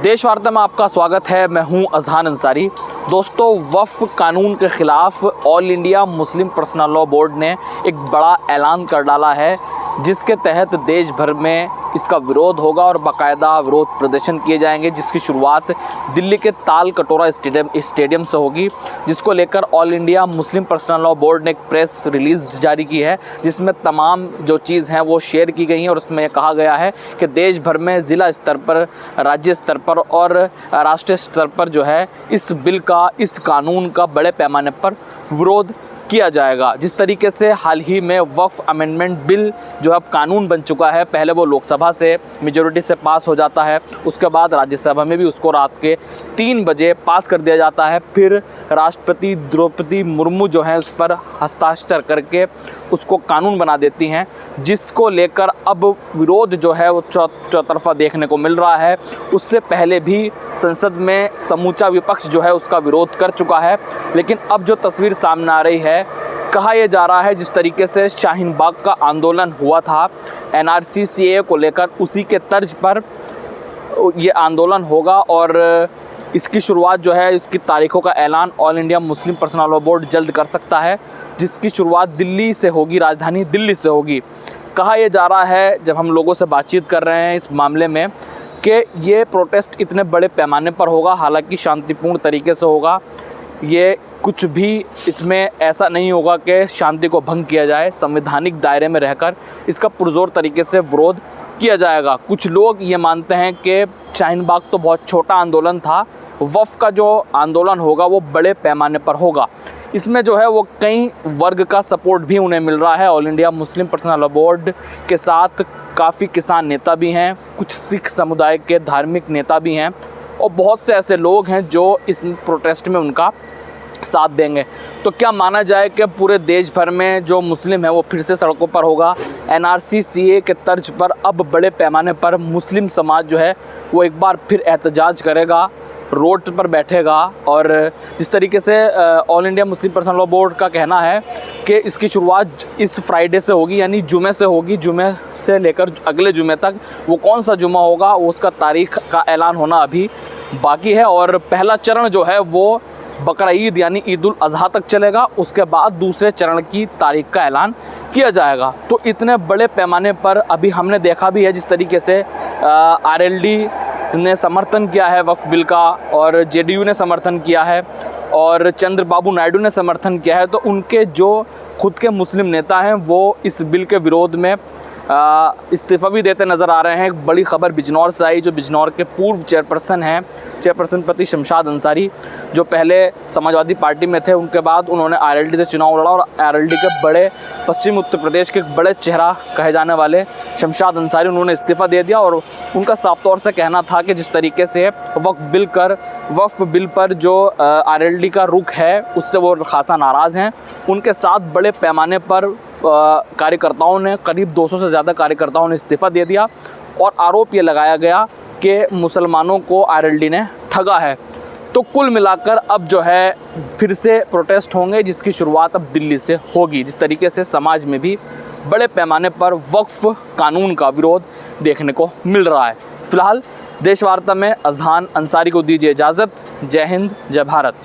देश वार्ता में आपका स्वागत है। मैं हूं अजहान अंसारी। दोस्तों, वक्फ कानून के ख़िलाफ़ all India Muslim personal law board ने एक बड़ा ऐलान कर डाला है, जिसके तहत देश भर में इसका विरोध होगा और बाकायदा विरोध प्रदर्शन किए जाएंगे, जिसकी शुरुआत दिल्ली के ताल कटोरा स्टेडियम से होगी, जिसको लेकर all India Muslim personal law board ने एक प्रेस रिलीज़ जारी की है, जिसमें तमाम जो चीज़ हैं वो शेयर की गई हैं। और उसमें कहा गया है कि देश भर में ज़िला स्तर पर, राज्य स्तर पर और राष्ट्रीय स्तर पर जो है इस बिल का, इस कानून का बड़े पैमाने पर विरोध किया जाएगा। जिस तरीके से हाल ही में वक्फ अमेंडमेंट बिल जो अब कानून बन चुका है, पहले वो लोकसभा से मेजॉरिटी से पास हो जाता है, उसके बाद राज्यसभा में भी उसको रात के 3 बजे पास कर दिया जाता है, फिर राष्ट्रपति द्रौपदी मुर्मू जो है उस पर हस्ताक्षर करके उसको कानून बना देती हैं, जिसको लेकर अब विरोध जो है वो चौतरफा देखने को मिल रहा है। उससे पहले भी संसद में समूचा विपक्ष जो है उसका विरोध कर चुका है, लेकिन अब जो तस्वीर सामने आ रही है, कहा यह जा रहा है जिस तरीके से शाहीन बाग का आंदोलन हुआ था एनआरसी सीएए को लेकर, उसी के तर्ज पर ये आंदोलन होगा। और इसकी शुरुआत जो है, इसकी तारीखों का ऐलान all India Muslim personal law board जल्द कर सकता है, जिसकी शुरुआत दिल्ली से होगी, राजधानी दिल्ली से होगी। कहा यह जा रहा है, जब हम लोगों से बातचीत कर रहे हैं इस मामले में, कि ये प्रोटेस्ट इतने बड़े पैमाने पर होगा, हालांकि शांतिपूर्ण तरीके से होगा। ये कुछ भी इसमें ऐसा नहीं होगा कि शांति को भंग किया जाए। संवैधानिक दायरे में रहकर इसका पुरजोर तरीके से विरोध किया जाएगा। कुछ लोग ये मानते हैं कि शाहीन बाग तो बहुत छोटा आंदोलन था, वक्फ का जो आंदोलन होगा वो बड़े पैमाने पर होगा। इसमें जो है वो कई वर्ग का सपोर्ट भी उन्हें मिल रहा है। All India Muslim personal law board के साथ काफ़ी किसान नेता भी हैं, कुछ सिख समुदाय के धार्मिक नेता भी हैं, और बहुत से ऐसे लोग हैं जो इस प्रोटेस्ट में उनका साथ देंगे। तो क्या माना जाए कि पूरे देश भर में जो मुस्लिम है वो फिर से सड़कों पर होगा? एनआरसी सीए के तर्ज पर अब बड़े पैमाने पर मुस्लिम समाज जो है वो एक बार फिर एहतजाज करेगा, रोड पर बैठेगा। और जिस तरीके से all India Muslim personal law board का कहना है कि इसकी शुरुआत इस फ्राइडे से होगी, यानी जुमे से होगी, जुमे से लेकर अगले जुमे तक। वो कौन सा जुमा होगा उसका तारीख का ऐलान होना अभी बाकी है। और पहला चरण जो है वो बकरा ईद यानी ईद उल अज़हा तक चलेगा, उसके बाद दूसरे चरण की तारीख का ऐलान किया जाएगा। तो इतने बड़े पैमाने पर अभी हमने देखा भी है जिस तरीके से आरएलडी ने समर्थन किया है वक्फ बिल का, और जेडीयू ने समर्थन किया है, और चंद्रबाबू नायडू ने समर्थन किया है। तो उनके जो खुद के मुस्लिम नेता हैं वो इस बिल के विरोध में इस्तीफ़ा भी देते नज़र आ रहे हैं। एक बड़ी खबर बिजनौर से आई, जो बिजनौर के पूर्व चेयरपर्सन हैं, चेयरपर्सन पति शमशाद अंसारी, जो पहले समाजवादी पार्टी में थे, उनके बाद उन्होंने आरएलडी से चुनाव लड़ा, और आरएलडी के बड़े पश्चिम उत्तर प्रदेश के बड़े चेहरा कहे जाने वाले शमशाद अंसारी, उन्होंने इस्तीफ़ा दे दिया। और उनका साफ तौर से कहना था कि जिस तरीके से वक्फ बिल पर जो आरएलडी का रुख है उससे वो खासा नाराज़ हैं। उनके साथ बड़े पैमाने पर कार्यकर्ताओं ने, करीब 200 से ज़्यादा कार्यकर्ताओं ने इस्तीफ़ा दे दिया, और आरोप ये लगाया गया कि मुसलमानों को आरएलडी ने ठगा है। तो कुल मिलाकर अब जो है फिर से प्रोटेस्ट होंगे, जिसकी शुरुआत अब दिल्ली से होगी। जिस तरीके से समाज में भी बड़े पैमाने पर वक्फ कानून का विरोध देखने को मिल रहा है। फ़िलहाल देश वार्ता में अजहान अंसारी को दीजिए इजाज़त। जय हिंद, जय भारत।